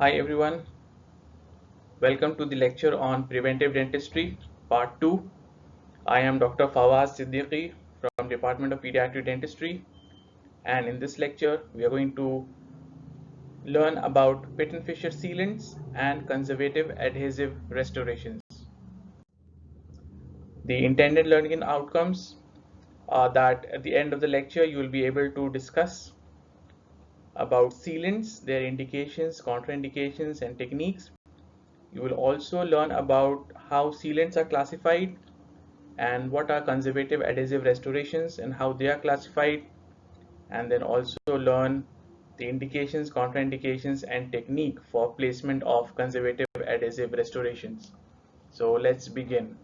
Hi everyone, welcome to the lecture on Preventive Dentistry Part 2. I am Dr. Fawaz Siddiqui from Department of Pediatric Dentistry, and in this lecture we are going to learn about pit and fissure sealants and conservative adhesive restorations. The intended learning outcomes are that at the end of the lecture you will be able to discuss about sealants, their indications, contraindications and techniques. You will also learn about how sealants are classified and what are conservative adhesive restorations and how they are classified, and then also learn the indications, contraindications and technique for placement of conservative adhesive restorations. So let's begin.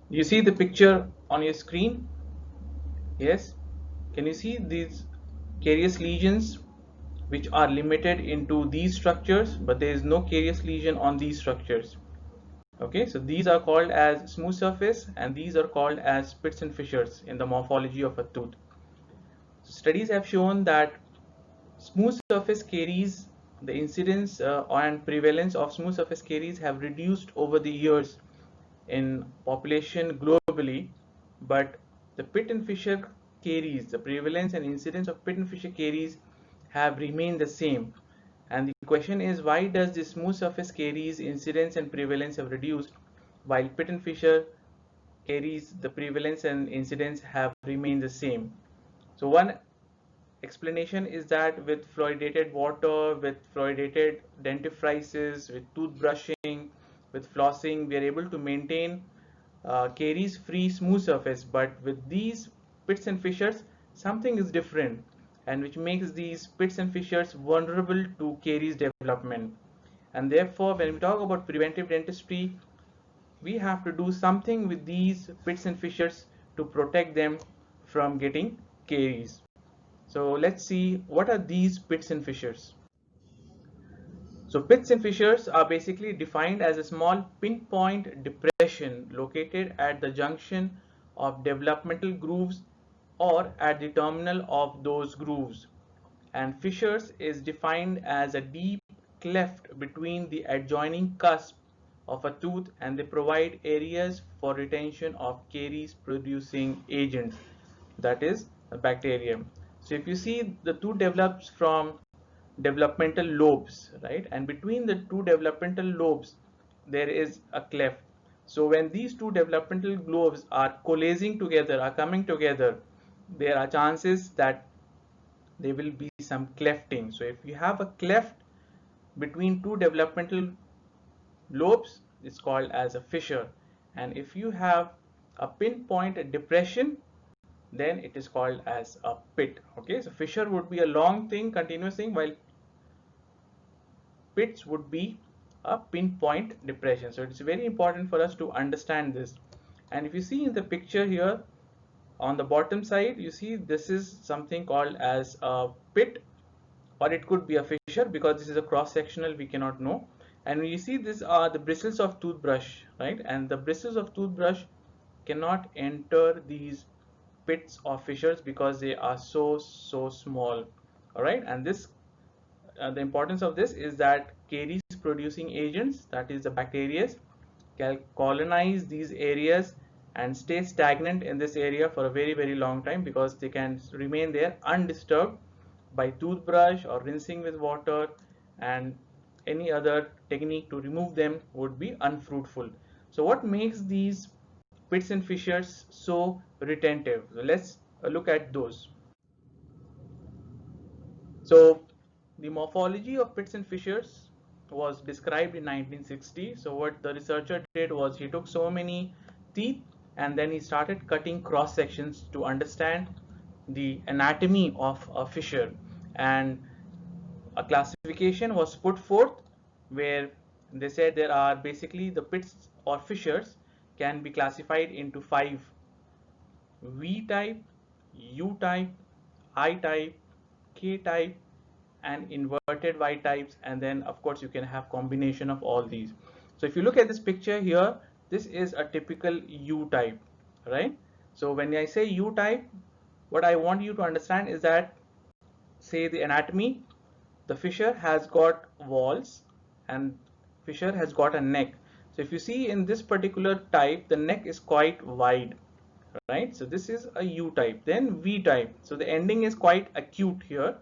You see the picture on your screen? Yes. Can you see these carious lesions which are limited into these structures, but there is no carious lesion on these structures? Okay, so these are called as smooth surface and these are called as pits and fissures in the morphology of a tooth. So studies have shown that smooth surface caries, the incidence and prevalence of smooth surface caries have reduced over the years in population globally, but the pit and fissure caries, the prevalence and incidence of pit and fissure caries have remained the same. And the question is, why does the smooth surface caries incidence and prevalence have reduced while pit and fissure caries, the prevalence and incidence have remained the same? So one explanation is that with fluoridated water, with fluoridated dentifrices, with toothbrushing, with flossing, we are able to maintain caries free smooth surface, but with these pits and fissures something is different, and which makes these pits and fissures vulnerable to caries development. And therefore when we talk about preventive dentistry, we have to do something with these pits and fissures to protect them from getting caries. So let's see, what are these pits and fissures? So pits and fissures are basically defined as a small pinpoint depression located at the junction of developmental grooves or at the terminal of those grooves. And fissures is defined as a deep cleft between the adjoining cusp of a tooth, and they provide areas for retention of caries producing agents, that is a bacterium. So if you see, the tooth develops from developmental lobes, right? And between the two developmental lobes there is a cleft. So when these two developmental lobes are coalescing together, are coming together, there are chances that there will be some clefting. So if you have a cleft between two developmental lobes, it's called as a fissure. And if you have a pinpoint depression, then it is called as a pit. Okay, so fissure would be a long thing, continuous thing, while pits would be a pinpoint depression. So it's very important for us to understand this. And if you see in the picture here on the bottom side, you see this is something called as a pit, or it could be a fissure because this is a cross sectional, we cannot know. And when you see, these are the bristles of toothbrush, right? And the bristles of toothbrush cannot enter these pits or fissures because they are so small. All right, and this the importance of this is that caries producing agents, that is the bacteria, can colonize these areas and stay stagnant in this area for a very long time, because they can remain there undisturbed by toothbrush or rinsing with water, and any other technique to remove them would be unfruitful. So what makes these pits and fissures so retentive? So let's look at those. So the morphology of pits and fissures was described in 1960. So what the researcher did was he took so many teeth and then he started cutting cross sections to understand the anatomy of a fissure, and a classification was put forth where they said there are basically the pits or fissures can be classified into 5: V type, U type, I type, K type, and inverted Y types, and then of course you can have combination of all these. So if you look at this picture here, this is a typical U type, right? So when I say U type, what I want you to understand is that say the anatomy, the fissure has got walls and fissure has got a neck. So if you see in this particular type, the neck is quite wide, right? So this is a U type. Then V type. So the ending is quite acute here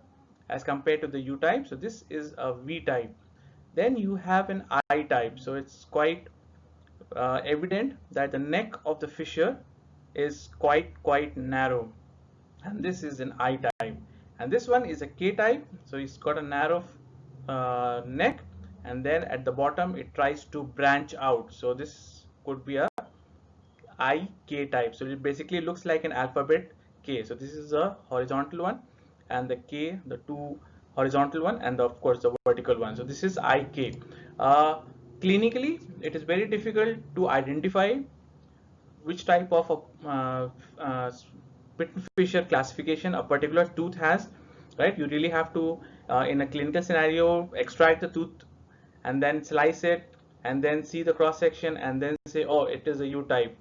as compared to the U type. So this is a V type. Then you have an I type. So it's quite evident that the neck of the fissure is quite narrow, and this is an I type. And this one is a K type. So it's got a narrow neck, and then at the bottom it tries to branch out. So this could be a IK type. So it basically looks like an alphabet K. So this is a horizontal one, and the K, the two horizontal one, and of course the vertical one. So this is IK. Clinically, it is very difficult to identify which type of split fissure classification a particular tooth has, right? You really have to, in a clinical scenario, extract the tooth and then slice it and then see the cross section and then say, oh, it is a U type.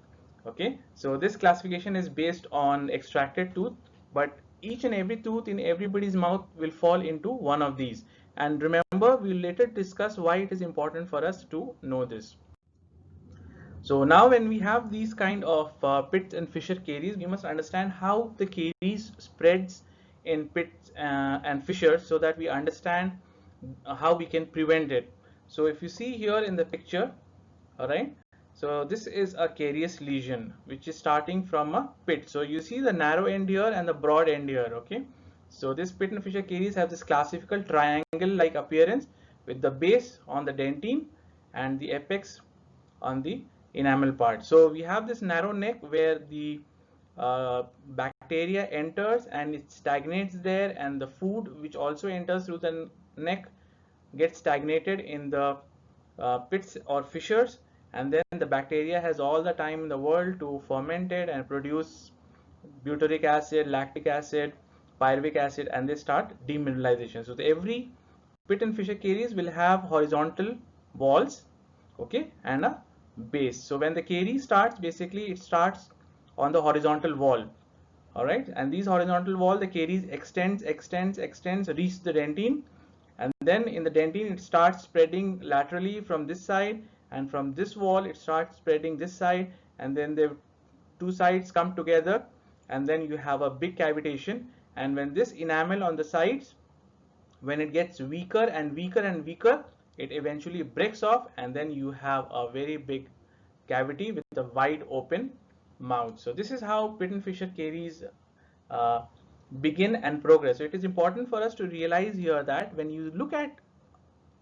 Okay, so this classification is based on extracted tooth, but each and every tooth in everybody's mouth will fall into one of these. And remember, we'll later discuss why it is important for us to know this. So now when we have these kind of pits and fissure caries, we must understand how the caries spreads in pits and fissures so that we understand how we can prevent it. So if you see here in the picture, all right, so this is a carious lesion which is starting from a pit. So you see the narrow end here and the broad end here, okay. So this pit and fissure caries have this classical triangle like appearance with the base on the dentine and the apex on the enamel part. So we have this narrow neck where the bacteria enters and it stagnates there, and the food which also enters through the neck gets stagnated in the pits or fissures, and then the bacteria has all the time in the world to ferment it and produce butyric acid, lactic acid, pyruvic acid, and they start demineralization. So every pit and fissure caries will have horizontal walls, okay, and a base. So when the caries starts, basically it starts on the horizontal wall, all right, and these horizontal wall, the caries extends, reach the dentine, and then in the dentine it starts spreading laterally from this side, and from this wall it starts spreading this side, and then the two sides come together, and then you have a big cavitation. And when this enamel on the sides, when it gets weaker and weaker and weaker, it eventually breaks off, and then you have a very big cavity with a wide open mouth. So this is how pit and fissure caries uh, begin and progress. So it is important for us to realize here that when you look at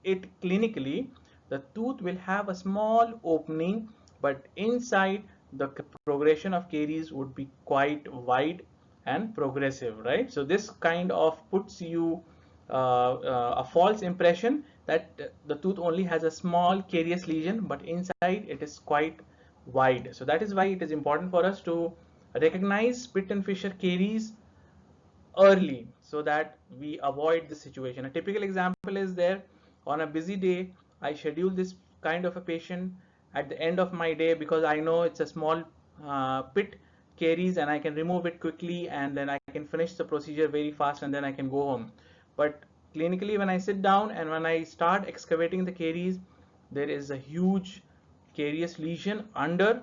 it clinically, the tooth will have a small opening, but inside the progression of caries would be quite wide and progressive, right? So this kind of puts you a false impression that the tooth only has a small carious lesion, but inside it is quite wide. So that is why it is important for us to recognize pit and fissure caries early so that we avoid this situation. A typical example is there on a busy day, I schedule this kind of a patient at the end of my day because I know it's a small pit caries and I can remove it quickly, and then I can finish the procedure very fast and then I can go home. But clinically, when I sit down and when I start excavating the caries, there is a huge carious lesion under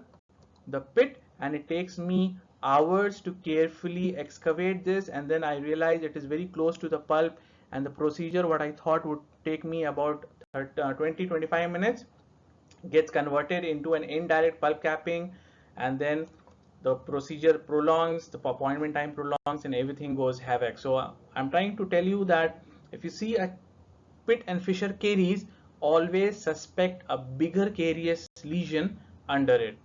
the pit, and it takes me hours to carefully excavate this, and then I realize it is very close to the pulp, and the procedure what I thought would take me about 20-25 minutes gets converted into an indirect pulp capping, and then the procedure prolongs, the appointment time prolongs, and everything goes havoc. So I'm trying to tell you that if you see a pit and fissure caries, always suspect a bigger carious lesion under it.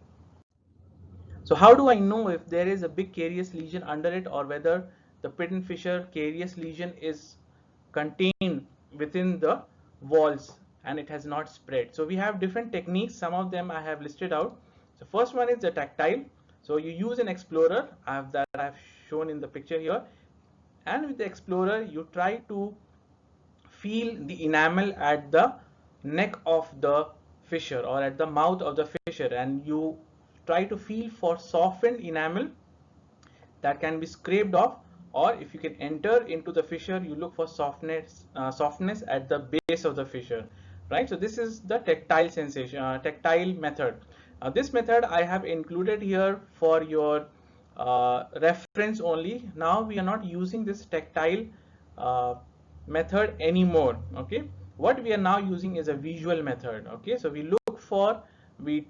So how do I know if there is a big carious lesion under it, or whether the pit and fissure carious lesion is contained within the walls and it has not spread? So we have different techniques. Some of them I have listed out. So first one is the tactile. So you use an explorer that I've shown in the picture here, and with the explorer you try to feel the enamel at the neck of the fissure or at the mouth of the fissure, and you try to feel for softened enamel that can be scraped off or if you can enter into the fissure, you look for softness at the base of the fissure, right? So this is the tactile sensation, tactile method. This method I have included here for your reference only. Now we are not using this tactile uh, method anymore. Okay, what we are now using is a visual method. Okay, so we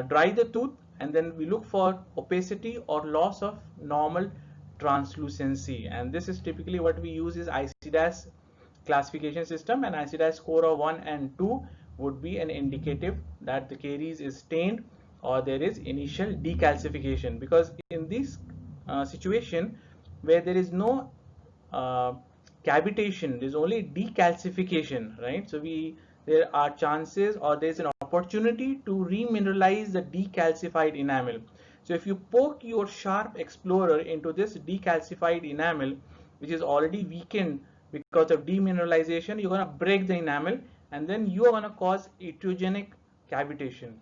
dry the tooth, and then we look for opacity or loss of normal translucency, and this is typically what we use is ICDAS classification system, and ICDAS score of 1 and 2 would be an indicative that the caries is stained or there is initial decalcification, because in this situation where there is no uh, cavitation, there's only decalcification, right? So there are chances or there's an opportunity to remineralize the decalcified enamel. So if you poke your sharp explorer into this decalcified enamel, which is already weakened because of demineralization, you're going to break the enamel, and then you are going to cause etrogenic cavitation.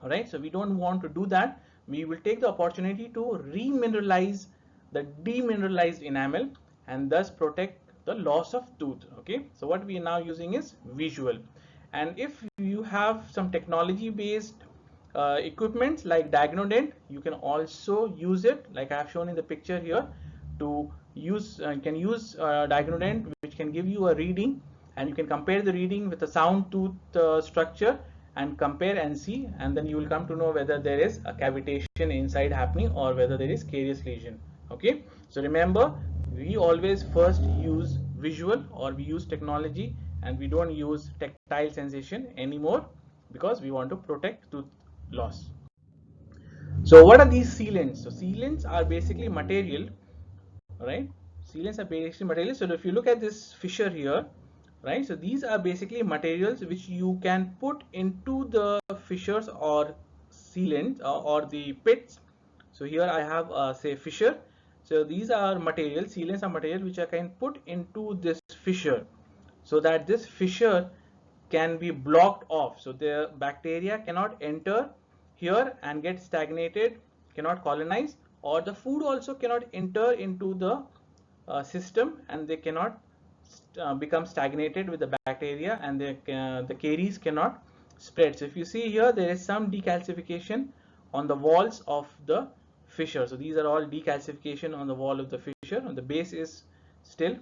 All right, so we don't want to do that. We will take the opportunity to remineralize the demineralized enamel and thus protect the loss of tooth. Okay, so what we are now using is visual, and if you have some technology based equipments like Diagnodent, you can also use it like I have shown in the picture here. To use can use Diagnodent, which can give you a reading, and you can compare the reading with the sound tooth structure and compare and see, and then you will come to know whether there is a cavitation inside happening or whether there is carious lesion. Okay, so remember, we always first use visual or we use technology, and we don't use tactile sensation anymore because we want to protect tooth loss. So what are these sealants? So sealants are basically material, right? Sealants are basically materials. So if you look at this fissure here, right, so these are basically materials which you can put into the fissures or sealant or the pits. So here I have say fissure. So these are materials, sealants are materials which I can put into this fissure so that this fissure can be blocked off, so the bacteria cannot enter here and get stagnated, cannot colonize, or the food also cannot enter into the system, and they cannot become stagnated with the bacteria, and the caries cannot spread. So if you see here, there is some decalcification on the walls of the fissure. So these are all decalcification on the wall of the fissure, and the base is still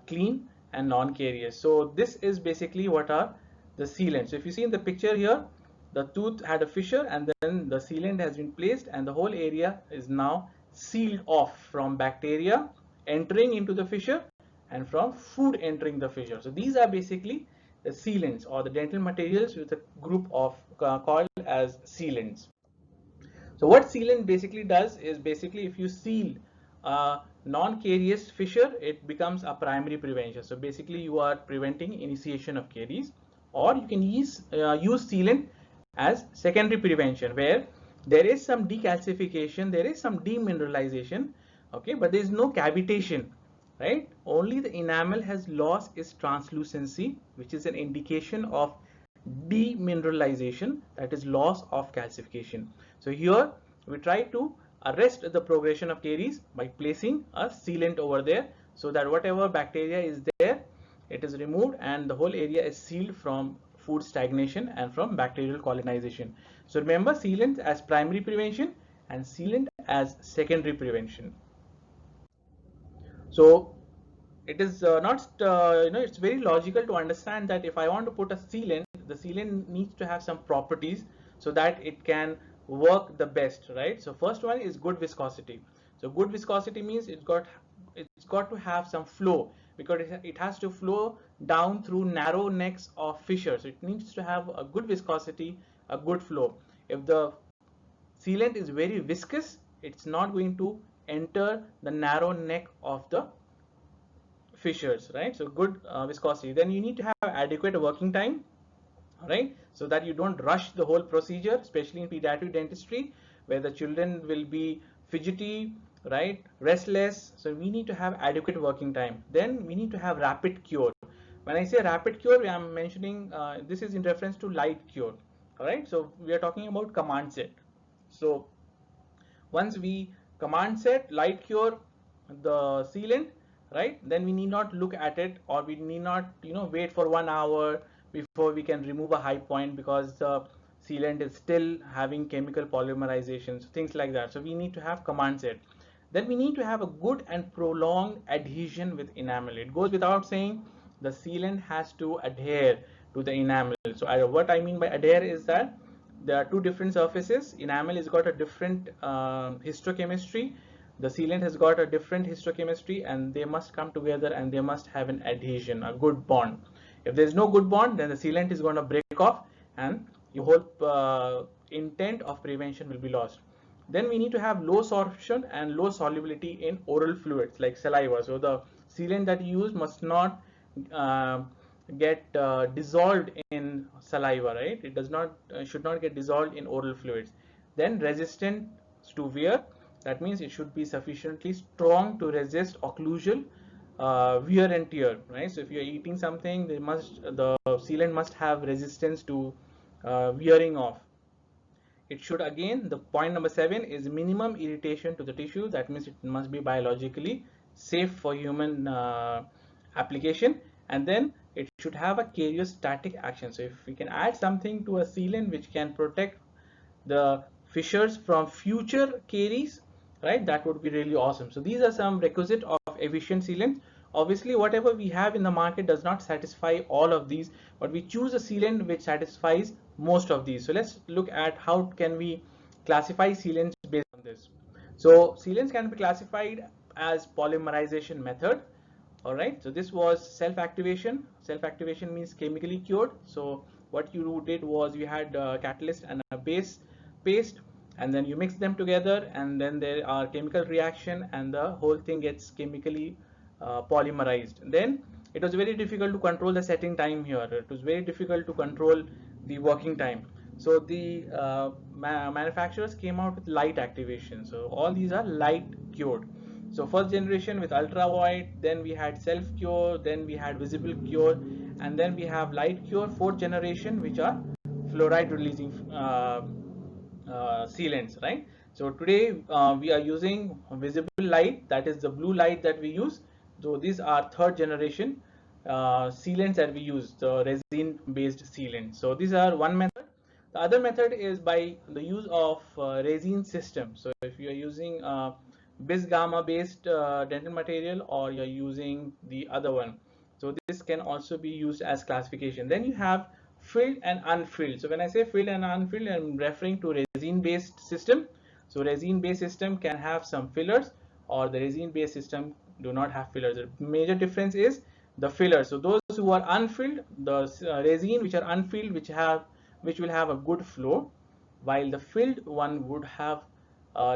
clean and non-carious. So this is basically what are the sealants. So if you see in the picture here, the tooth had a fissure and then the sealant has been placed, and the whole area is now sealed off from bacteria entering into the fissure and from food entering the fissure. So these are basically the sealants or the dental materials with a group of called as sealants. So what sealant basically does is, basically if you seal a non-carious fissure, it becomes a primary prevention. So basically you are preventing initiation of caries, or you can use sealant as secondary prevention, where there is some decalcification, there is some demineralization, okay, but there is no cavitation, right? Only the enamel has lost its translucency, which is an indication of demineralization, that is loss of calcification. So here we try to arrest the progression of caries by placing a sealant over there, so that whatever bacteria is there, it is removed and the whole area is sealed from food stagnation and from bacterial colonization. So remember, sealant as primary prevention and sealant as secondary prevention. So it is not it's very logical to understand that if I want to put a sealant, the sealant needs to have some properties so that it can work the best, right? So first one is good viscosity. So good viscosity means it's got to have some flow, because it has to flow down through narrow necks of fissures. So it needs to have a good viscosity, a good flow. If the sealant is very viscous, it's not going to enter the narrow neck of the fissures, right? So good viscosity. Then you need to have adequate working time, right? So that you don't rush the whole procedure, especially in pediatric dentistry, where the children will be fidgety, right, restless. So we need to have adequate working time. Then we need to have rapid cure. When I say rapid cure, I am mentioning this is in reference to light cure. All right, so we are talking about command set. So once we command set light cure, the sealant, right, then we need not look at it, or we need not wait for 1 hour before we can remove a high point, because the sealant is still having chemical polymerizations, things like that. So we need to have command set. Then we need to have a good and prolonged adhesion with enamel. It goes without saying the sealant has to adhere to the enamel. So what I mean by adhere is that there are two different surfaces. Enamel has got a different histochemistry. The sealant has got a different histochemistry, and they must come together and they must have an adhesion, a good bond. If there is no good bond, then the sealant is going to break off, and your whole intent of prevention will be lost. Then we need to have low sorption and low solubility in oral fluids like saliva. So the sealant that you use must not get dissolved in saliva, right? It does not should not get dissolved in oral fluids. Then resistant to wear, that means it should be sufficiently strong to resist occlusal wear and tear, right? So if you're eating something, the sealant must have resistance to wearing off. It should, again, the point number 7 is minimum irritation to the tissue. That means it must be biologically safe for human application. And then it should have a karyostatic action. So if we can add something to a sealant which can protect the fissures from future caries, right, that would be really awesome. So these are some requisite of efficient sealant. Obviously, whatever we have in the market does not satisfy all of these, but we choose a sealant which satisfies most of these. So let's look at how can we classify sealants based on this. So sealants can be classified as polymerization method. All right, so this was self-activation. Self-activation means chemically cured. So what you did was you had a catalyst and a base paste, and then you mix them together, and then there are chemical reaction, and the whole thing gets chemically polymerized. Then it was very difficult to control the setting time here. It was very difficult to control the working time. So the manufacturers came out with light activation. So all these are light cured. So first generation with ultra white, then we had self cure, then we had visible cure, and then we have light cure, fourth generation, which are fluoride releasing sealants, right? So today we are using visible light, that is the blue light that we use. So these are third generation sealants that we use, the resin based sealant. So these are one method. The other method is by the use of resin system. So if you are using bis gamma based dental material, or you're using the other one, so this can also be used as classification. Then you have filled and unfilled. So when I say filled and unfilled, I'm referring to resin based system. So resin based system can have some fillers, or the resin based system do not have fillers. The major difference is the fillers. So those who are unfilled, the resin which are unfilled, which will have a good flow, while the filled one would have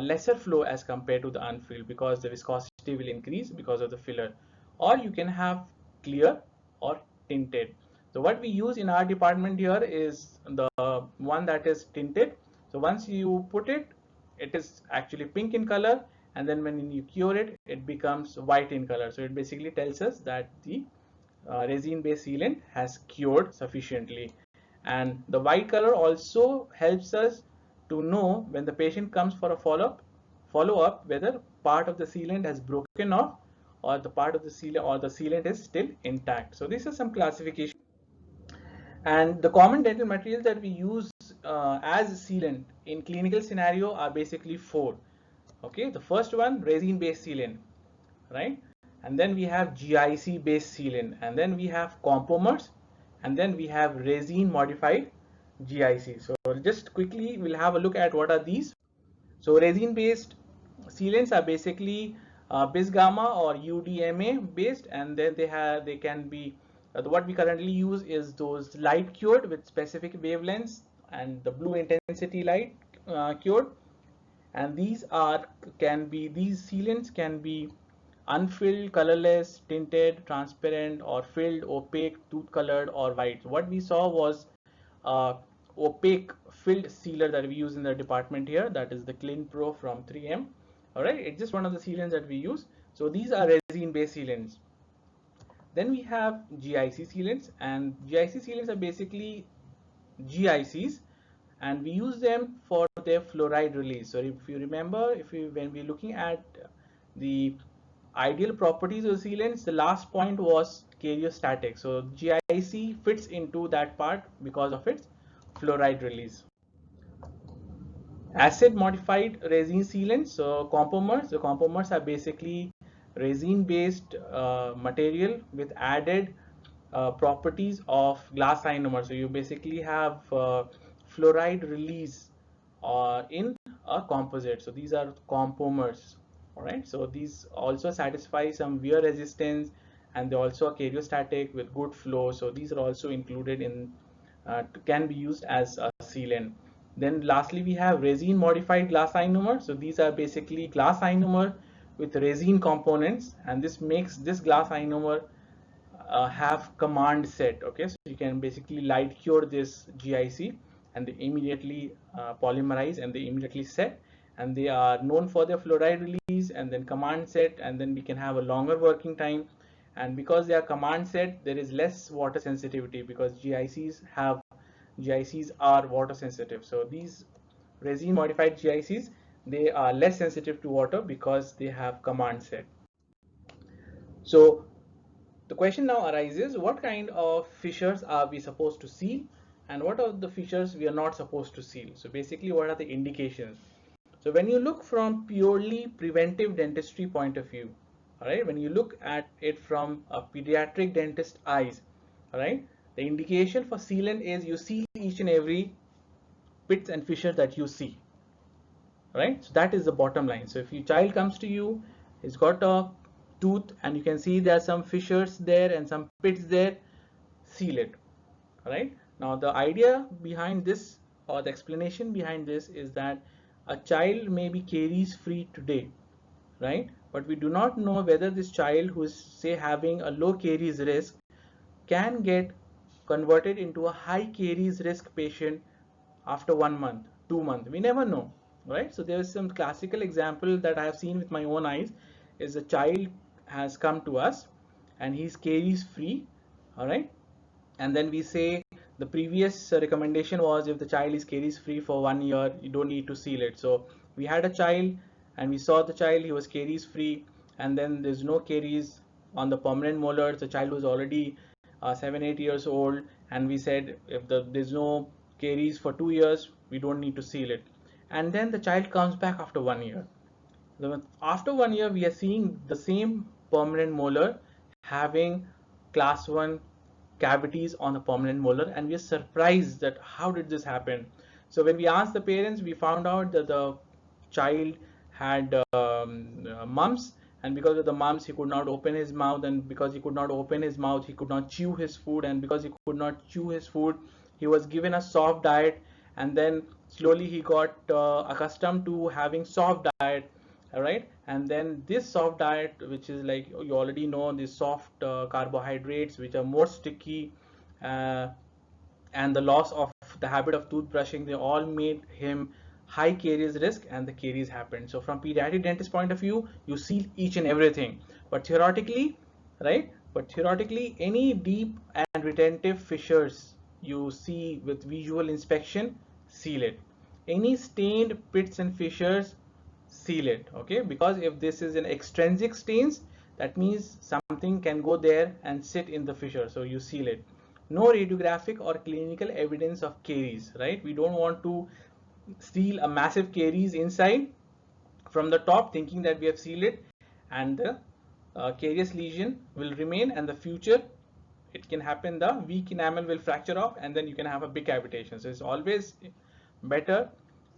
lesser flow as compared to the unfilled, because the viscosity will increase because of the filler. Or you can have clear or tinted. So what we use in our department here is the one that is tinted. So once you put it, it is actually pink in color, and then when you cure it, it becomes white in color. So it basically tells us that the resin based sealant has cured sufficiently. And the white color also helps us to know when the patient comes for a follow-up whether part of the sealant has broken off, or the part of the sealant is still intact. So this is some classification. And the common dental materials that we use as sealant in clinical scenario are basically 4. Okay, the first one, resin based sealant, right? And then we have GIC based sealant, and then we have compomers, and then we have resin modified GIC. So just quickly we'll have a look at what are these. So resin based sealants are basically bis gamma or UDMA based, and then they can be what we currently use is those light cured with specific wavelengths, and the blue intensity light cured. And these sealants can be unfilled, colorless, tinted, transparent, or filled, opaque, tooth colored, or white. So what we saw was opaque filled sealer that we use in the department here, that is the Clean Pro from 3M. All right, it's just one of the sealants that we use. So these are resin based sealants. Then we have GIC sealants, and GIC sealants are basically GICs, and we use them for their fluoride release. So if you remember, when we're looking at the ideal properties of sealants, the last point was karyostatic. So GIC fits into that part because of its fluoride release. Acid modified resin sealants, so compomers. The compomers are basically resin based material with added properties of glass ionomer. So you basically have fluoride release in a composite. So these are compomers. All right. So these also satisfy some wear resistance, and they also are karyostatic with good flow. So these are also included in can be used as a sealant. Then lastly, we have resin modified glass ionomer. So these are basically glass ionomer with resin components, and this makes this glass ionomer have command set. Okay, so you can basically light cure this GIC, and they immediately polymerize, and they immediately set, and they are known for their fluoride release and then command set, and then we can have a longer working time. And because they are command set, there is less water sensitivity, because GICs are water sensitive. So these resin modified GICs, they are less sensitive to water because they have command set. So the question now arises, what kind of fissures are we supposed to seal, and what are the fissures we are not supposed to seal? So basically, what are the indications? So when you look from purely preventive dentistry point of view, all right, when you look at it from a pediatric dentist eyes, all right, the indication for sealant is you seal each and every pits and fissures that you see, right? So that is the bottom line. So if your child comes to you, he's got a tooth and you can see there are some fissures there and some pits there, seal it. Right? Now the idea behind this, or the explanation behind this, is that a child may be caries free today, right? But we do not know whether this child who is, say, having a low caries risk can get converted into a high caries risk patient after 1 month, 2 months. We never know, right? So there is some classical example that I have seen with my own eyes. Is a child has come to us and he's caries free, all right? And then we say the previous recommendation was, if the child is caries free for 1 year, you don't need to seal it. So we had a child and we saw the child, he was caries free, and then there's no caries on the permanent molars. The child was already 7-8 years old, and we said if there's no caries for 2 years, we don't need to seal it. And then the child comes back after 1 year. After 1 year, we are seeing the same permanent molar having class 1 cavities on the permanent molar, and we are surprised that how did this happen. So when we asked the parents, we found out that the child had mumps, and because of the mumps he could not open his mouth, and because he could not open his mouth he could not chew his food, and because he could not chew his food he was given a soft diet, and then slowly he got accustomed to having soft diet. All right, and then this soft diet, which is like you already know, these soft carbohydrates which are more sticky, uh, and the loss of the habit of toothbrushing, they all made him high caries risk, and the caries happened. So from pediatric dentist point of view, you seal each and everything, but theoretically, right, but theoretically any deep and retentive fissures you see with visual inspection, seal it. Any stained pits and fissures, seal it. Okay, because if this is an extrinsic stains, that means something can go there and sit in the fissure, so you seal it. No radiographic or clinical evidence of caries, right? We don't want to seal a massive caries inside from the top thinking that we have sealed it, and the carious lesion will remain, and the future it can happen, the weak enamel will fracture off, and then you can have a big cavitation. So it's always better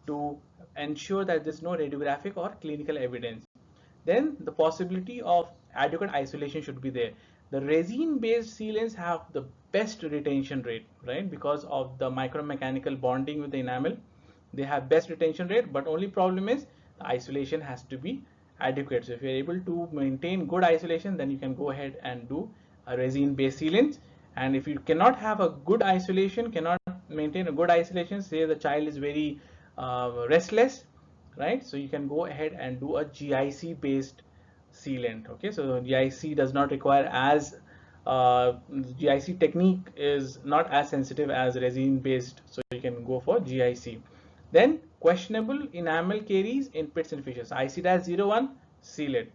to ensure that there's no radiographic or clinical evidence. Then the possibility of adequate isolation should be there. The resin based sealants have the best retention rate, right? Because of the micromechanical bonding with the enamel, they have best retention rate, but only problem is the isolation has to be adequate. So if you're able to maintain good isolation, then you can go ahead and do a resin based sealant. And if you cannot have a good isolation, cannot maintain a good isolation, say the child is very restless, right? So you can go ahead and do a GIC based sealant. Okay, so GIC does not require as GIC technique is not as sensitive as resin based, so you can go for GIC. Then questionable enamel caries in pits and fissures, IC-01, seal it.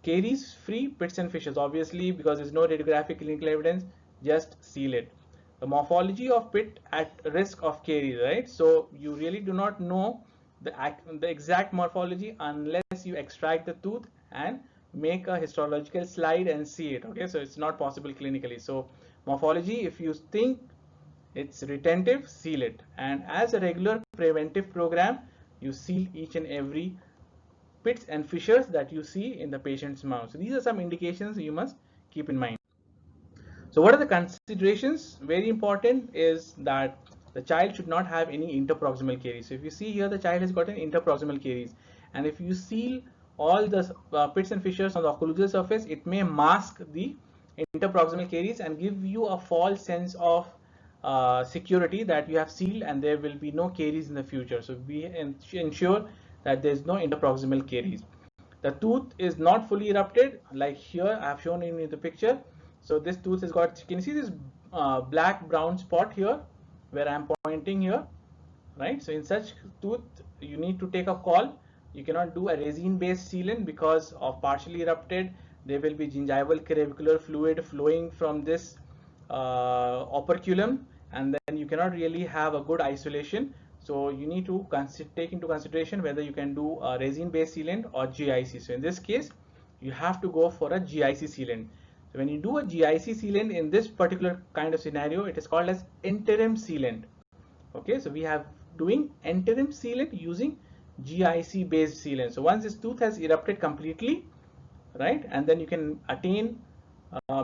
caries free pits and fissures, obviously because there's no radiographic clinical evidence, just seal it. The morphology of pit at risk of caries, right? So you really do not know the exact morphology unless you extract the tooth and make a histological slide and see it. Okay, so it's not possible clinically. So morphology, if you think it's retentive, seal it. And as a regular preventive program, you seal each and every pits and fissures that you see in the patient's mouth. So these are some indications you must keep in mind. So what are the considerations? Very important is that the child should not have any interproximal caries. So if you see here, the child has got an interproximal caries, and if you seal all the pits and fissures on the occlusal surface, it may mask the interproximal caries and give you a false sense of security that you have sealed and there will be no caries in the future. So we ensure that there is no interproximal caries. The tooth is not fully erupted, like here I have shown in the picture. So this tooth has got, can you see this black brown spot here where I am pointing here, right? So in such tooth you need to take a call. You cannot do a resin based sealant because of partially erupted. There will be gingival clavicular fluid flowing from this operculum, and then you cannot really have a good isolation. So you need to take into consideration whether you can do a resin based sealant or GIC. So in this case you have to go for a GIC sealant. So when you do a GIC sealant in this particular kind of scenario, it is called as interim sealant. Okay, so we have doing interim sealant using GIC based sealant. So once this tooth has erupted completely, right, and then you can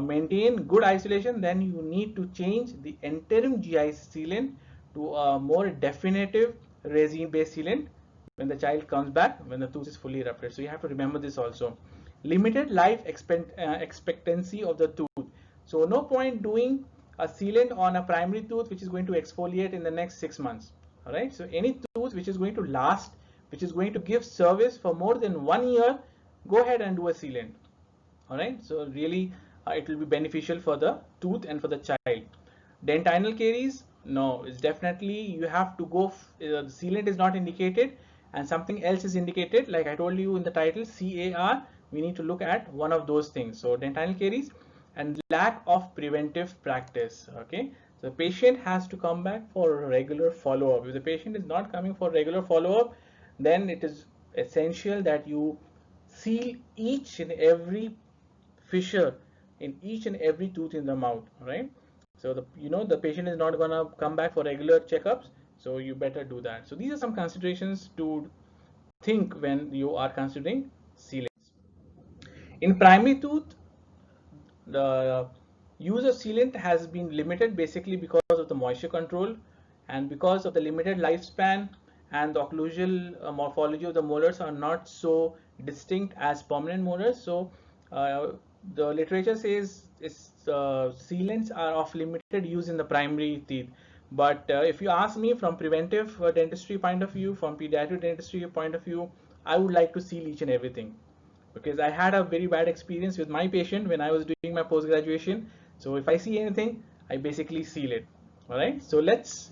maintain good isolation, then you need to change the interim GIC sealant to a more definitive resin based sealant when the child comes back, when the tooth is fully erupted. So you have to remember this also. Limited life expectancy of the tooth. So no point doing a sealant on a primary tooth which is going to exfoliate in the next 6 months. All right, so any tooth which is going to last, which is going to give service for more than 1 year, go ahead and do a sealant. All right, so really it will be beneficial for the tooth and for the child. Dentinal caries, no, it's definitely you have to go, the sealant is not indicated and something else is indicated, like I told you in the title, CAR. We need to look at one of those things. So dentinal caries and lack of preventive practice. Okay, so the patient has to come back for regular follow-up. If the patient is not coming for regular follow-up, then it is essential that you seal each and every fissure in each and every tooth in the mouth, right? So the patient is not gonna come back for regular checkups, so you better do that. So these are some considerations to think when you are considering sealants. In primary tooth, the use of sealant has been limited basically because of the moisture control and because of the limited lifespan, and the occlusal morphology of the molars are not so distinct as permanent molars. So the literature says sealants are of limited use in the primary teeth. But if you ask me from preventive dentistry point of view, from pediatric dentistry point of view, I would like to seal each and everything, because I had a very bad experience with my patient when I was doing my post graduation. So if I see anything, I basically seal it. All right, so let's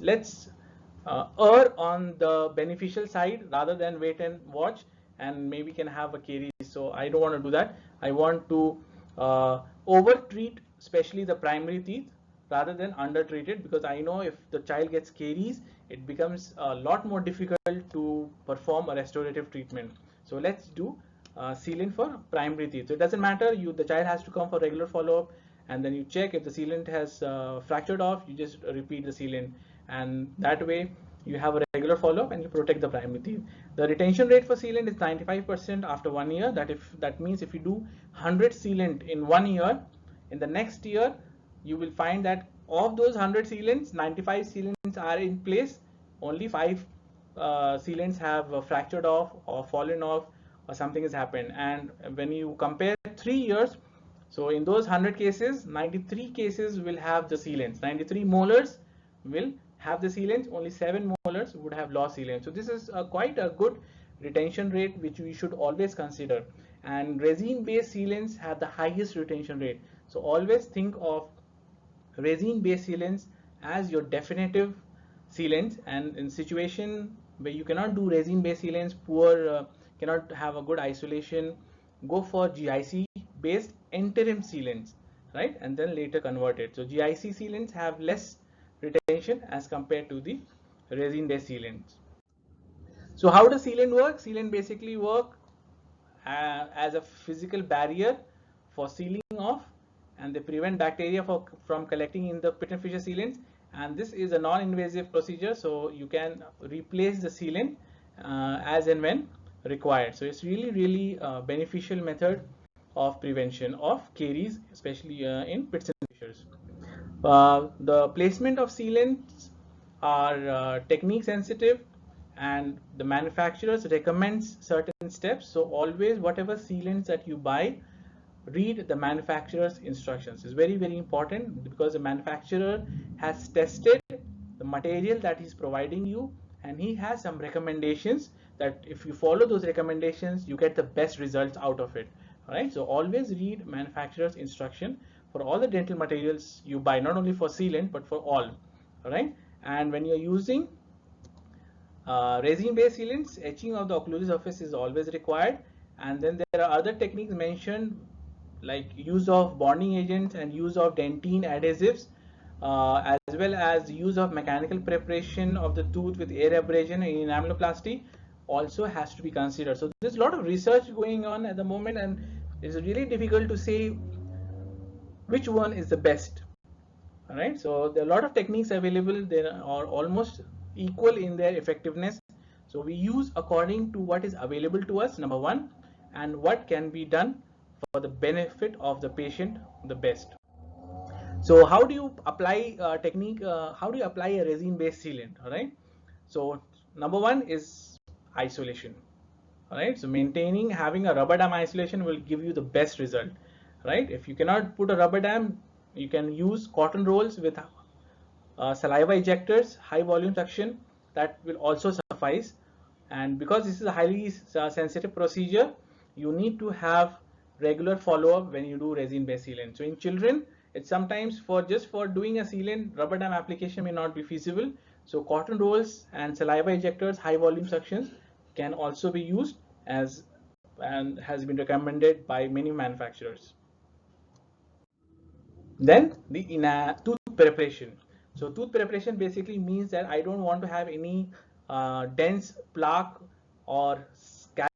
err on the beneficial side rather than wait and watch and maybe can have a caries. So I don't want to do that. I want to over treat especially the primary teeth rather than under treat it, because I know if the child gets caries, it becomes a lot more difficult to perform a restorative treatment. So let's do sealant for primary teeth. So it doesn't matter, the child has to come for regular follow-up, and then you check if the sealant has fractured off, you just repeat the sealant, and that way you have a regular follow-up and you protect the primary teeth. The retention rate for sealant is 95% after 1 year. That means if you do 100 sealant in 1 year, in the next year you will find that of those 100 sealants, 95 sealants are in place, only 5 sealants have fractured off or fallen off or something has happened. And when you compare 3 years, so in those 100 cases, 93 cases will have the sealants, 93 molars will have the sealants, only 7 molars would have lost sealants. So this is quite a good retention rate which we should always consider, and resin based sealants have the highest retention rate. So always think of resin based sealants as your definitive sealants, and in situation where you cannot do resin based sealants, cannot have a good isolation, go for GIC based interim sealants, right, and then later convert it. So GIC sealants have less retention as compared to the resin based sealants. So how does sealant work? Sealant basically work as a physical barrier for sealing off, and they prevent bacteria from collecting in the pit and fissure sealants, and this is a non-invasive procedure, so you can replace the sealant as and when required. So it's really beneficial method of prevention of caries, especially in pits and fissures. The placement of sealants are technique sensitive, and the manufacturers recommends certain steps. So always, whatever sealants that you buy, read the manufacturer's instructions. It's very important, because the manufacturer has tested the material that he's providing you, and he has some recommendations that if you follow those recommendations, you get the best results out of it. All right, so always read manufacturer's instruction for all the dental materials you buy, not only for sealant but for all. All right, and when you're using resin based sealants, etching of the occlusal surface is always required, and then there are other techniques mentioned like use of bonding agents and use of dentine adhesives, as well as use of mechanical preparation of the tooth with air abrasion and enameloplasty also has to be considered. So there's a lot of research going on at the moment, and it's really difficult to say which one is the best. All right, so there are a lot of techniques available. They are almost equal in their effectiveness, so we use according to what is available to us, number one, and what can be done for the benefit of the patient the best. So how do you apply how do you apply a resin based sealant? All right, so number one is isolation. All right, so having a rubber dam isolation will give you the best result. Right, if you cannot put a rubber dam, you can use cotton rolls with saliva ejectors, high volume suction, that will also suffice. And because this is a highly sensitive procedure, you need to have regular follow-up when you do resin based sealant. So in children, it's sometimes for doing a sealant, rubber dam application may not be feasible. So cotton rolls and saliva ejectors, high volume suctions can also be used, as and has been recommended by many manufacturers. Then the tooth preparation. So tooth preparation basically means that I don't want to have any dense plaque or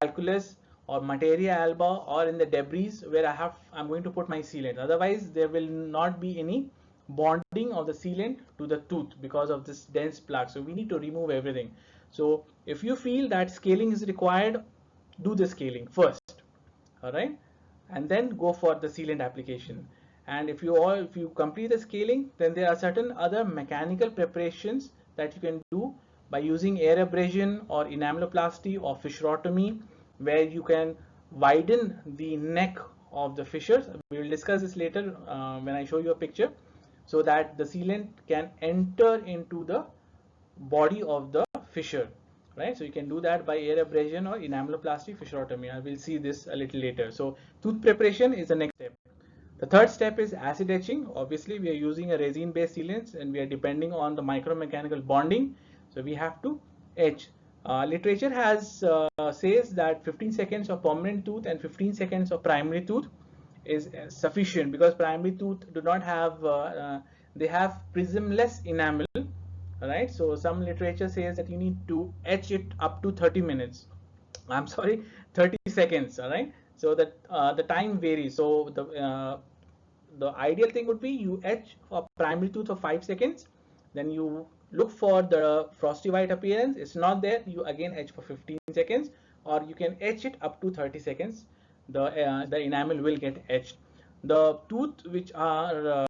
calculus or materia alba or in the debris where I'm going to put my sealant. Otherwise, there will not be any bonding of the sealant to the tooth because of this dense plaque. So we need to remove everything. So if you feel that scaling is required, do the scaling first. All right, and then go for the sealant application. And if you complete the scaling, then there are certain other mechanical preparations that you can do by using air abrasion or enameloplasty or fissurotomy, where you can widen the neck of the fissures. We will discuss this later when I show you a picture, so that the sealant can enter into the body of the fissure. Right, so you can do that by air abrasion or enameloplasty fissurotomy. I will see this a little later. So tooth preparation is the next step. The third step is acid etching. Obviously, we are using a resin based sealants and we are depending on the micromechanical bonding. So we have to etch. Literature says that 15 seconds of permanent tooth and 15 seconds of primary tooth is sufficient, because primary tooth do not have they have prismless enamel. Right, so some literature says that you need to etch it up to 30 minutes. I'm sorry, 30 seconds. All right, so that the time varies. So the ideal thing would be you etch a primary tooth for 5 seconds, then you look for the frosty white appearance. It's not there, you again etch for 15 seconds, or you can etch it up to 30 seconds. The enamel will get etched. The tooth which are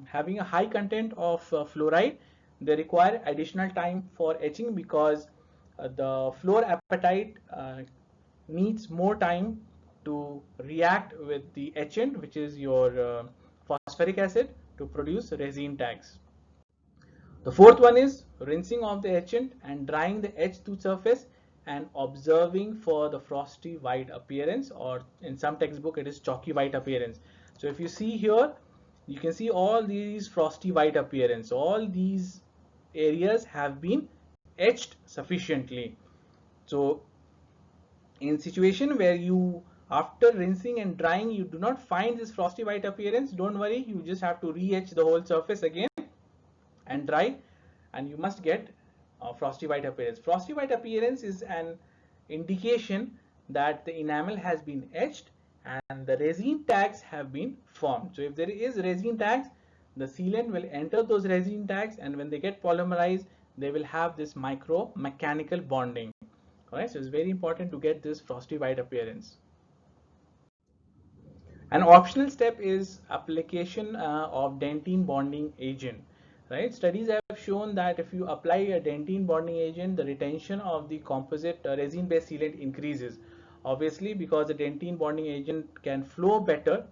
having a high content of fluoride, they require additional time for etching, because the fluor apatite needs more time to react with the etchant, which is your phosphoric acid, to produce resin tags. The fourth one is rinsing of the etchant and drying the etched tooth surface and observing for the frosty white appearance, or in some textbook it is chalky white appearance. So if you see here, you can see all these frosty white appearance. All these areas have been etched sufficiently. So in situation where you After rinsing and drying, you do not find this frosty white appearance, don't worry, you just have to re-etch the whole surface again and dry, and you must get frosty white appearance. Frosty white appearance is an indication that the enamel has been etched and the resin tags have been formed. So if there is resin tags, the sealant will enter those resin tags, and when they get polymerized, they will have this micro mechanical bonding. Alright, so it's very important to get this frosty white appearance. An optional step is application of dentine bonding agent. Right? Studies have shown that if you apply a dentine bonding agent, the retention of the composite resin-based sealant increases. Obviously, because the dentine bonding agent can flow better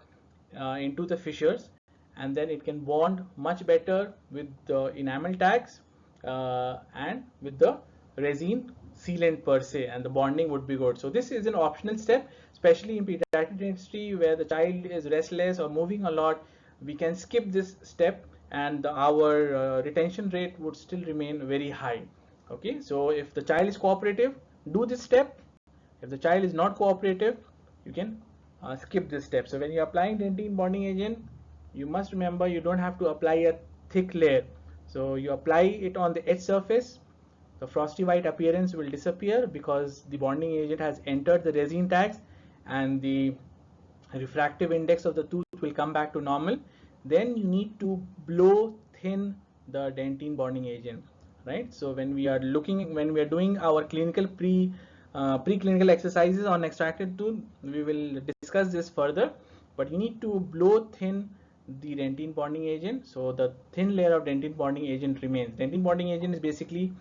into the fissures, and then it can bond much better with the enamel tags and with the resin sealant per se, and the bonding would be good. So this is an optional step, especially in pediatric dentistry where the child is restless or moving a lot. We can skip this step and our retention rate would still remain very high. Okay, so if the child is cooperative, do this step. If the child is not cooperative, you can skip this step. So when you're applying dentine bonding agent, you must remember you don't have to apply a thick layer. So you apply it on the edge surface, the frosty white appearance will disappear because the bonding agent has entered the resin tags and the refractive index of the tooth will come back to normal. Then you need to blow thin the dentine bonding agent, right? So when we are doing our clinical preclinical exercises on extracted tooth, we will discuss this further, but you need to blow thin the dentine bonding agent so the thin layer of dentine bonding agent remains. Dentine bonding agent is basically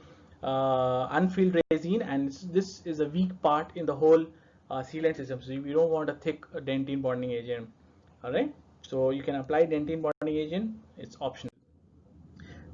unfilled resin, and this is a weak part in the whole sealant system, so we don't want a thick dentine bonding agent. All right, so you can apply dentine bonding agent, it's optional.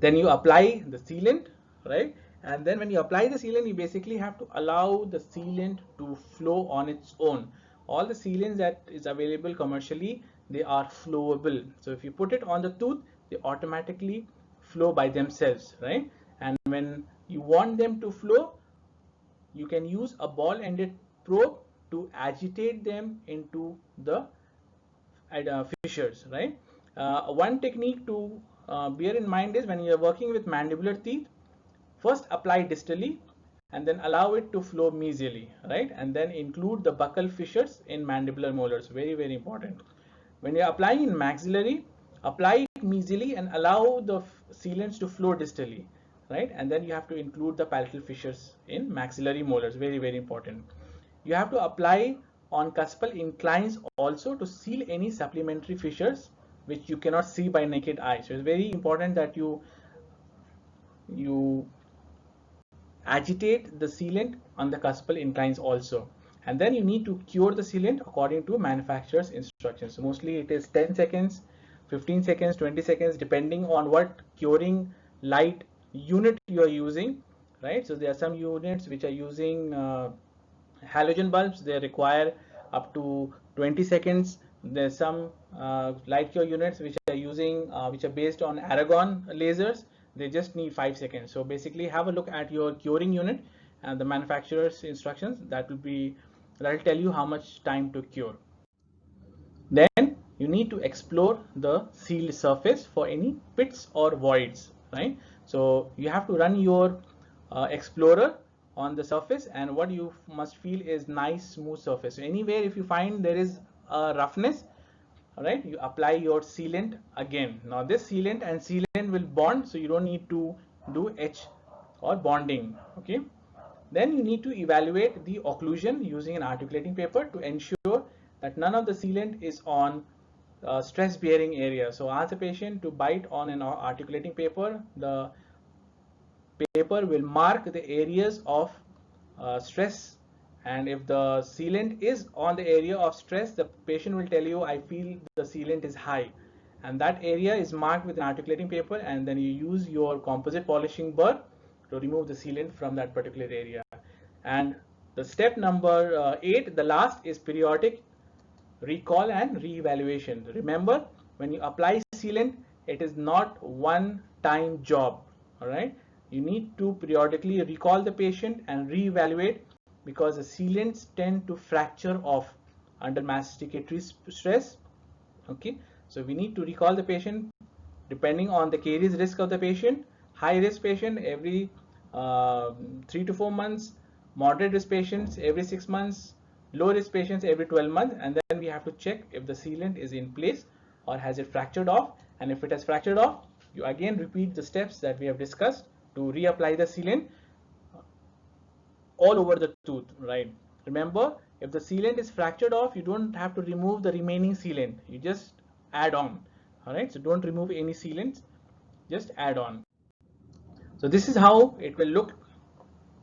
Then you apply the sealant, right? And then when you apply the sealant, you basically have to allow the sealant to flow on its own. All the sealants that is available commercially, they are flowable. So if you put it on the tooth, they automatically flow by themselves, right? And when you want them to flow, you can use a ball-ended probe to agitate them into the fissures, right? One technique to bear in mind is when you are working with mandibular teeth, first apply distally and then allow it to flow mesially, right? And then include the buccal fissures in mandibular molars. Very, very important. When you're applying in maxillary, apply it mesially and allow the sealants to flow distally, right? And then you have to include the palatal fissures in maxillary molars. Very, very important. You have to apply on cuspal inclines also to seal any supplementary fissures which you cannot see by naked eye. So it's very important that you agitate the sealant on the cuspal inclines also. And then you need to cure the sealant according to manufacturer's instructions. So mostly it is 10 seconds, 15 seconds, 20 seconds, depending on what curing light unit you are using, right? So there are some units which are using halogen bulbs, they require up to 20 seconds. There's some light cure units which are using which are based on argon lasers, they just need 5 seconds. So basically have a look at your curing unit and the manufacturer's instructions. That will tell you how much time to cure. Then you need to explore the sealed surface for any pits or voids, right? So you have to run your explorer on the surface, and what you must feel is nice smooth surface. So anywhere if you find there is a roughness, all right, you apply your sealant again. Now this sealant and sealant will bond, so you don't need to do etch or bonding. Okay, then you need to evaluate the occlusion using an articulating paper to ensure that none of the sealant is on stress bearing area. So ask the patient to bite on an articulating paper. The paper will mark the areas of stress, and if the sealant is on the area of stress, the patient will tell you, I feel the sealant is high, and that area is marked with an articulating paper, and then you use your composite polishing burr to remove the sealant from that particular area. And the step number 8, the last, is periodic recall and re-evaluation. Remember, when you apply sealant, it is not one time job. All right, you need to periodically recall the patient and re-evaluate, because the sealants tend to fracture off. under masticatory stress. Okay, so we need to recall the patient depending on the caries risk of the patient. High risk patient every 3 to 4 months, moderate risk patients every 6 months, low risk patients every 12 months, and then we have to check if the sealant is in place or has it fractured off. And if it has fractured off, you again repeat the steps that we have discussed to reapply the sealant all over the tooth, right? Remember, if the sealant is fractured off, you don't have to remove the remaining sealant, you just add on. All right, so don't remove any sealants, just add on. So this is how it will look,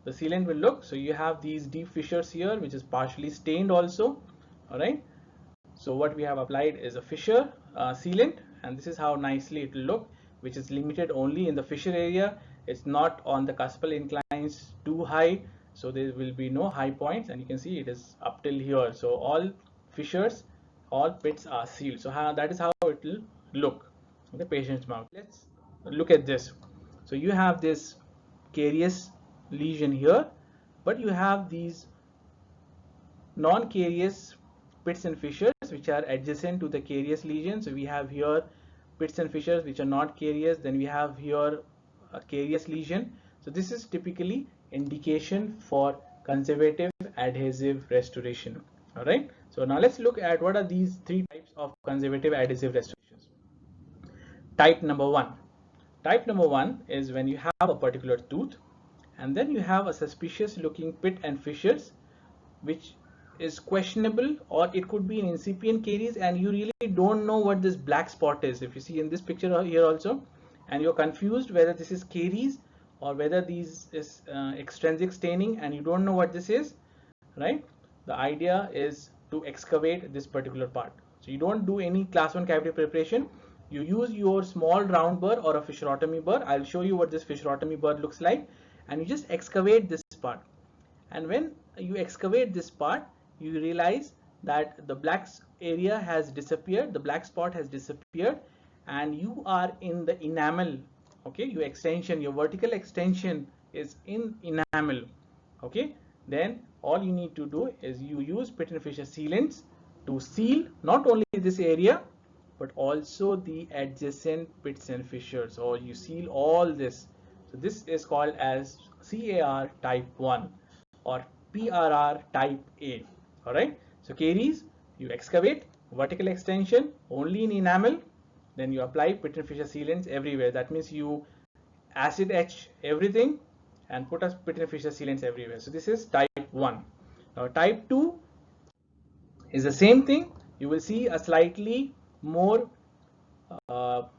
the sealant will look. So you have these deep fissures here, which is partially stained also. All right, so what we have applied is a fissure sealant, and this is how nicely it will look, which is limited only in the fissure area. It's not on the cuspal inclines too high, so there will be no high points, and you can see it is up till here. So all fissures, all pits are sealed. So that is how it will look in the patient's mouth. Let's look at this. So you have this carious lesion here, but you have these non-carious pits and fissures which are adjacent to the carious lesion. So we have here pits and fissures which are not carious, then we have here a carious lesion. So this is typically indication for conservative adhesive restoration. All right, so now let's look at what are these three types of conservative adhesive restorations. Type number one is when you have a particular tooth and then you have a suspicious looking pit and fissures which is questionable, or it could be an incipient caries and you really don't know what this black spot is. If you see in this picture here also, and you're confused whether this is caries or whether this is extrinsic staining and you don't know what this is, right? The idea is to excavate this particular part. So you don't do any class 1 cavity preparation. You use your small round burr or a fissurotomy burr. I'll show you what this fissurotomy burr looks like, and you just excavate this part. And when you excavate this part, you realize that the black area has disappeared, the black spot has disappeared, and you are in the enamel. Okay, your extension, your vertical extension is in enamel. Okay, then all you need to do is you use pit and fissure sealants to seal not only this area but also the adjacent pits and fissures, or you seal all this. So this is called as CAR type 1 or PRR type A. All right, so caries, you excavate, vertical extension only in enamel, then you apply pit and fissure sealants everywhere. That means you acid etch everything and put a pit and fissure sealants everywhere. So this is type 1. Now type 2 is the same thing. You will see a slightly more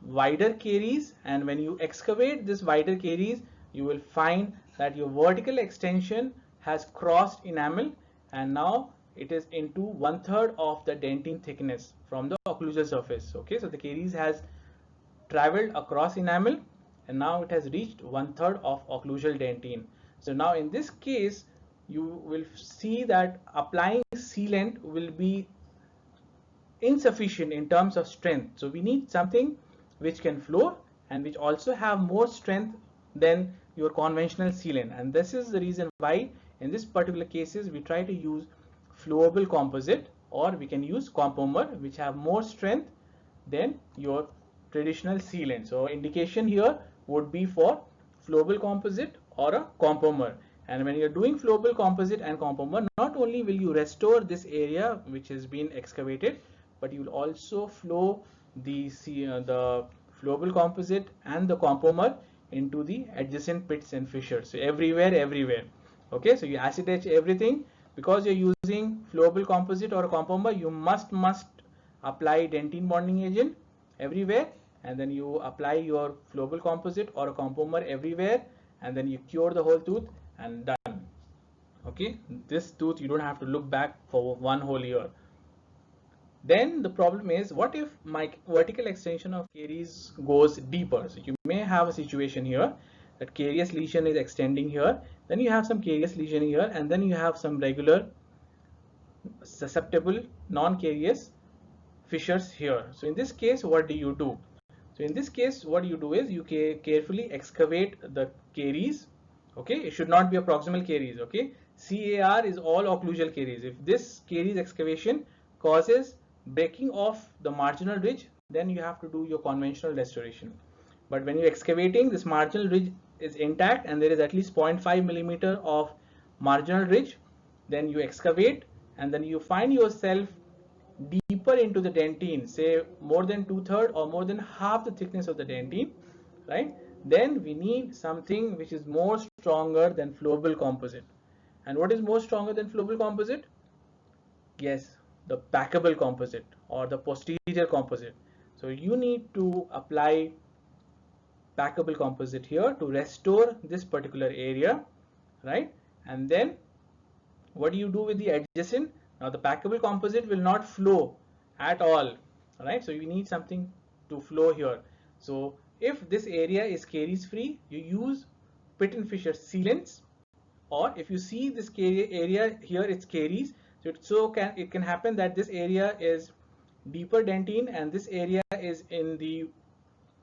wider caries, and when you excavate this wider caries, you will find that your vertical extension has crossed enamel and now it is into 1/3 of the dentine thickness from the occlusal surface. Okay, so the caries has traveled across enamel and now it has reached 1/3 of occlusal dentine. So now in this case, you will see that applying sealant will be insufficient in terms of strength. So we need something which can flow and which also have more strength than your conventional sealant, and this is the reason why in this particular cases we try to use flowable composite, or we can use compomer which have more strength than your traditional sealant. So indication here would be for flowable composite or a compomer. And when you're doing flowable composite and compomer, not only will you restore this area which has been excavated, but you will also flow the flowable composite and the compomer into the adjacent pits and fissures. So everywhere. Okay, so you acid etch everything. Because you're using flowable composite or a compomer, you must apply dentine bonding agent everywhere, and then you apply your flowable composite or a compomer everywhere, and then you cure the whole tooth and done. Okay, this tooth you don't have to look back for one whole year. Then the problem is, what if my vertical extension of caries goes deeper? So you may have a situation here that carious lesion is extending here, then you have some carious lesion here, and then you have some regular susceptible non-carious fissures here. So in this case, what do you do? So in this case, what you do is you carefully excavate the caries. Okay, it should not be a proximal caries. Okay, CAR is all occlusal caries. If this caries excavation causes breaking of the marginal ridge, then you have to do your conventional restoration. But when you're excavating, this marginal ridge is intact and there is at least 0.5 millimeter of marginal ridge, then you excavate and then you find yourself deeper into the dentine, say more than 2/3 or more than half the thickness of the dentine, right? Then we need something which is more stronger than flowable composite. And what is more stronger than flowable composite? Yes, the packable composite or the posterior composite. So you need to apply packable composite here to restore this particular area, right? And then what do you do with the adjacent? Now the packable composite will not flow at all, right? So you need something to flow here. So if this area is caries free, you use pit and fissure sealants, or if you see this area here, it's caries. So it can happen that this area is deeper dentine and this area is in the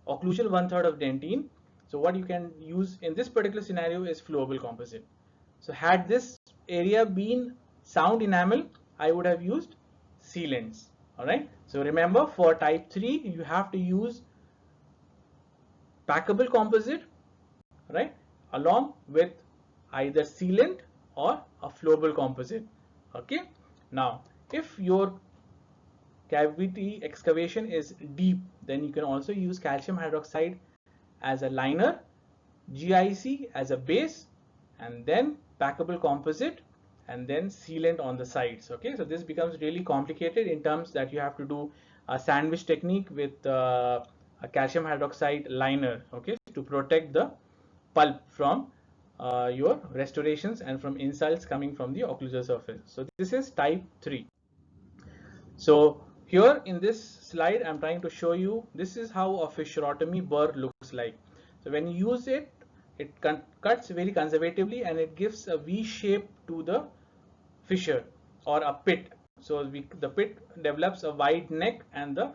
occlusal 1/3 of dentine. So what you can use in this particular scenario is flowable composite. So had this area been sound enamel, I would have used sealants. All right. So remember, for type 3, you have to use packable composite, right, along with either sealant or a flowable composite. Okay. Now, if your cavity excavation is deep, then you can also use calcium hydroxide as a liner, GIC as a base, and then packable composite, and then sealant on the sides. Okay, so this becomes really complicated in terms that you have to do a sandwich technique with a calcium hydroxide liner, okay, to protect the pulp from your restorations and from insults coming from the occlusal surface. So this is type 3. So here in this slide, I'm trying to show you, this is how a fissurotomy burr looks like. So when you use it, it cuts very conservatively and it gives a V shape to the fissure or a pit. So the pit develops a wide neck and the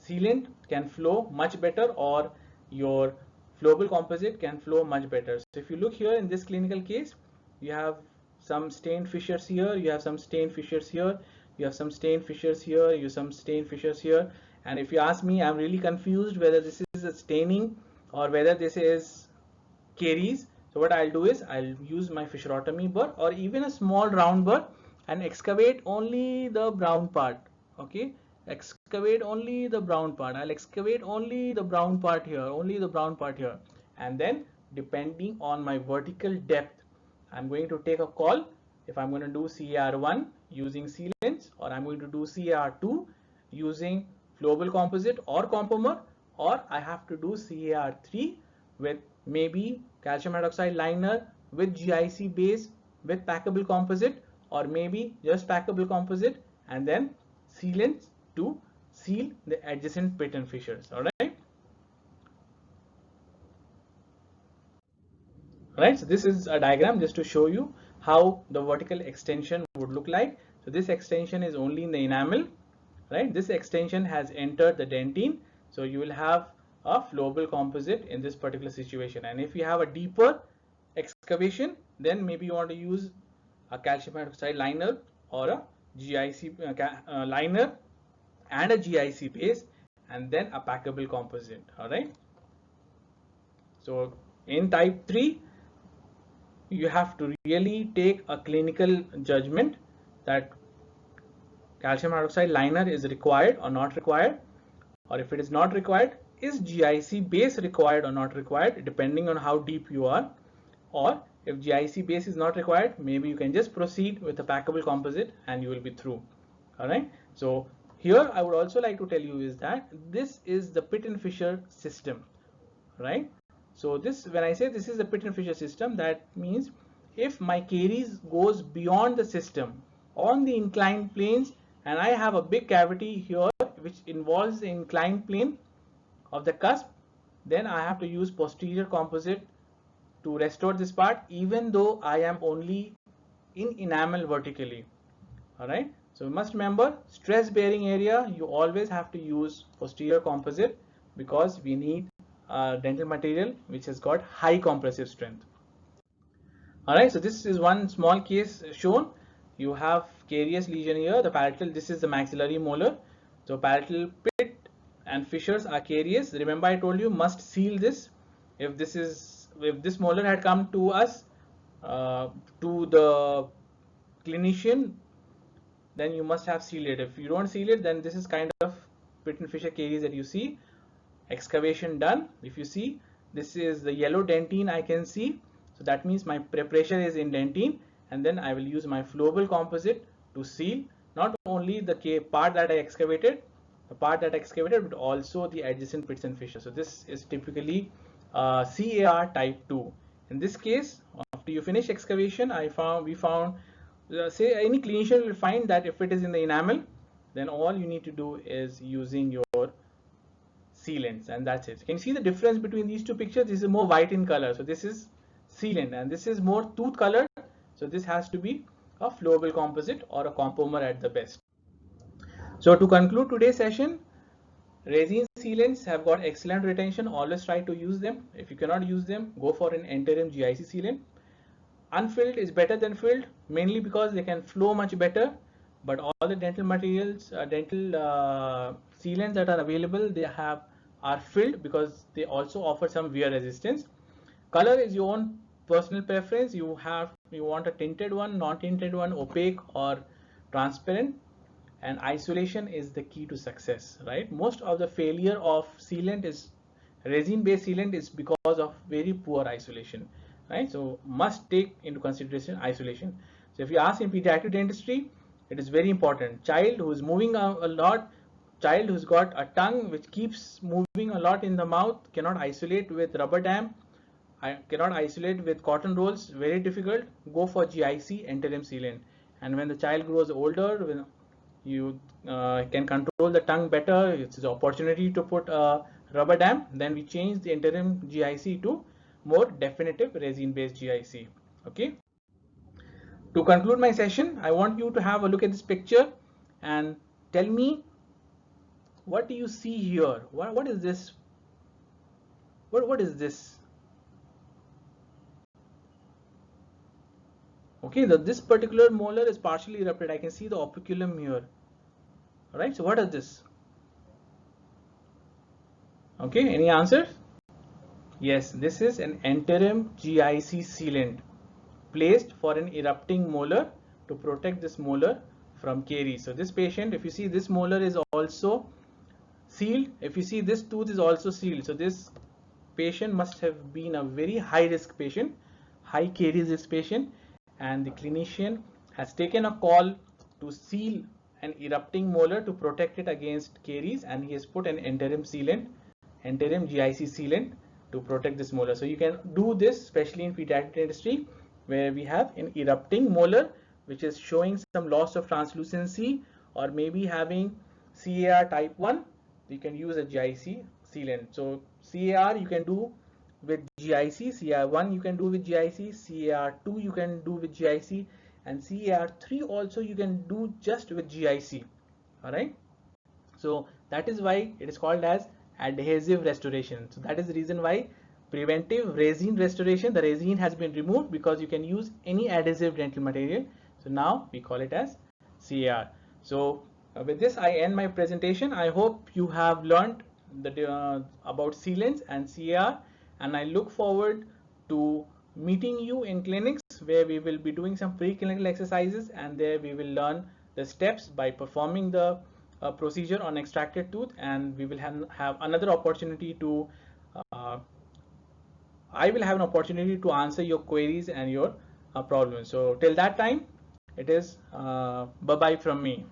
sealant can flow much better, or your flowable composite can flow much better. So if you look here in this clinical case, you have some stained fissures here, you have some stained fissures here, you have some stained fissures here, you have some stained fissures here. And if you ask me, I'm really confused whether this is a staining or whether this is caries. So what I'll do is I'll use my fissurotomy burr or even a small round burr and excavate only the brown part. Okay, excavate only the brown part. I'll excavate only the brown part here, only the brown part here, and then depending on my vertical depth, I'm going to take a call if I'm going to do CAR1 using sealants, or I'm going to do CAR2 using flowable composite or compomer, or I have to do CAR3 with maybe calcium hydroxide liner with GIC base with packable composite, or maybe just packable composite and then sealants to seal the adjacent pit and fissures. All right. Right, so this is a diagram just to show you how the vertical extension would look like. So this extension is only in the enamel, right? This extension has entered the dentine, so you will have a flowable composite in this particular situation. And if you have a deeper excavation, then maybe you want to use a calcium hydroxide liner or a GIC liner and a GIC base, and then a packable composite. All right. So in type 3, you have to really take a clinical judgment that calcium hydroxide liner is required or not required, or if it is not required, is GIC base required or not required, depending on how deep you are. Or if GIC base is not required, maybe you can just proceed with a packable composite and you will be through. All right. So here I would also like to tell you is that this is the pit and fissure system, right? So this, when I say this is the pit and fissure system, that means if my caries goes beyond the system on the inclined planes, and I have a big cavity here which involves the inclined plane of the cusp, then I have to use posterior composite to restore this part, even though I am only in enamel vertically. All right. So you must remember, stress bearing area, you always have to use posterior composite because we need dental material which has got high compressive strength. All right, so this is one small case shown. You have carious lesion here. The palatal, this is the maxillary molar. So palatal pit and fissures are carious. Remember I told you must seal this. If this molar had come to us, to the clinician, then you must have sealed it. If you don't seal it, then this is kind of pit and fissure caries that you see. Excavation done. If you see, this is the yellow dentine I can see. So that means my preparation is in dentine, and then I will use my flowable composite to seal not only the part that I excavated, but also the adjacent pits and fissures. So this is typically CAR type 2. In this case, after you finish excavation, we found say any clinician will find that if it is in the enamel, then all you need to do is using your sealants, and that's it. Can you see the difference between these two pictures? This is more white in color, so this is sealant, and this is more tooth colored, so this has to be a flowable composite or a compomer at the best. So to conclude today's session, resin sealants have got excellent retention. Always try to use them. If you cannot use them, go for an interim GIC sealant. Unfilled is better than filled, mainly because they can flow much better, but all the dental materials, sealants that are available, are filled because they also offer some wear resistance. Color is your own personal preference. You want a tinted one, non-tinted one, opaque or transparent, and isolation is the key to success, right? Most of the failure of resin-based sealant is because of very poor isolation, right? So must take into consideration isolation. So if you ask in pediatric dentistry, it is very important. Child who is moving a lot, child who's got a tongue which keeps moving a lot in the mouth, cannot isolate with rubber dam, cannot isolate with cotton rolls, very difficult. Go for GIC interim sealant. And when the child grows older, when you can control the tongue better, it's the opportunity to put a rubber dam, then we change the interim GIC to more definitive resin based GIC. Okay. To conclude my session, I want you to have a look at this picture and tell me, what do you see here? What is this? What is this? Okay, this particular molar is partially erupted. I can see the operculum here. Alright, so what is this? Okay, any answers? Yes, this is an interim GIC sealant placed for an erupting molar to protect this molar from caries. So this patient, if you see, this molar is also sealed. If you see, this tooth is also sealed. So this patient must have been a very high risk patient, high caries risk patient, and the clinician has taken a call to seal an erupting molar to protect it against caries, and he has put an interim sealant, interim GIC sealant to protect this molar. So you can do this especially in pediatric dentistry, where we have an erupting molar which is showing some loss of translucency or maybe having CAR type 1. You can use a GIC sealant. So CAR you can do with GIC, CAR1 you can do with GIC, CAR2 you can do with GIC, and CAR3 also you can do just with GIC. Alright, so that is why it is called as adhesive restoration. So that is the reason why preventive resin restoration, the resin has been removed because you can use any adhesive dental material. So now we call it as CAR. So with this I end my presentation. I hope you have learned about sealants and CAR, and I look forward to meeting you in clinics where we will be doing some preclinical exercises, and there we will learn the steps by performing the procedure on extracted tooth, and we will have another opportunity to I will have an opportunity to answer your queries and your problems. So till that time, it is bye-bye from me.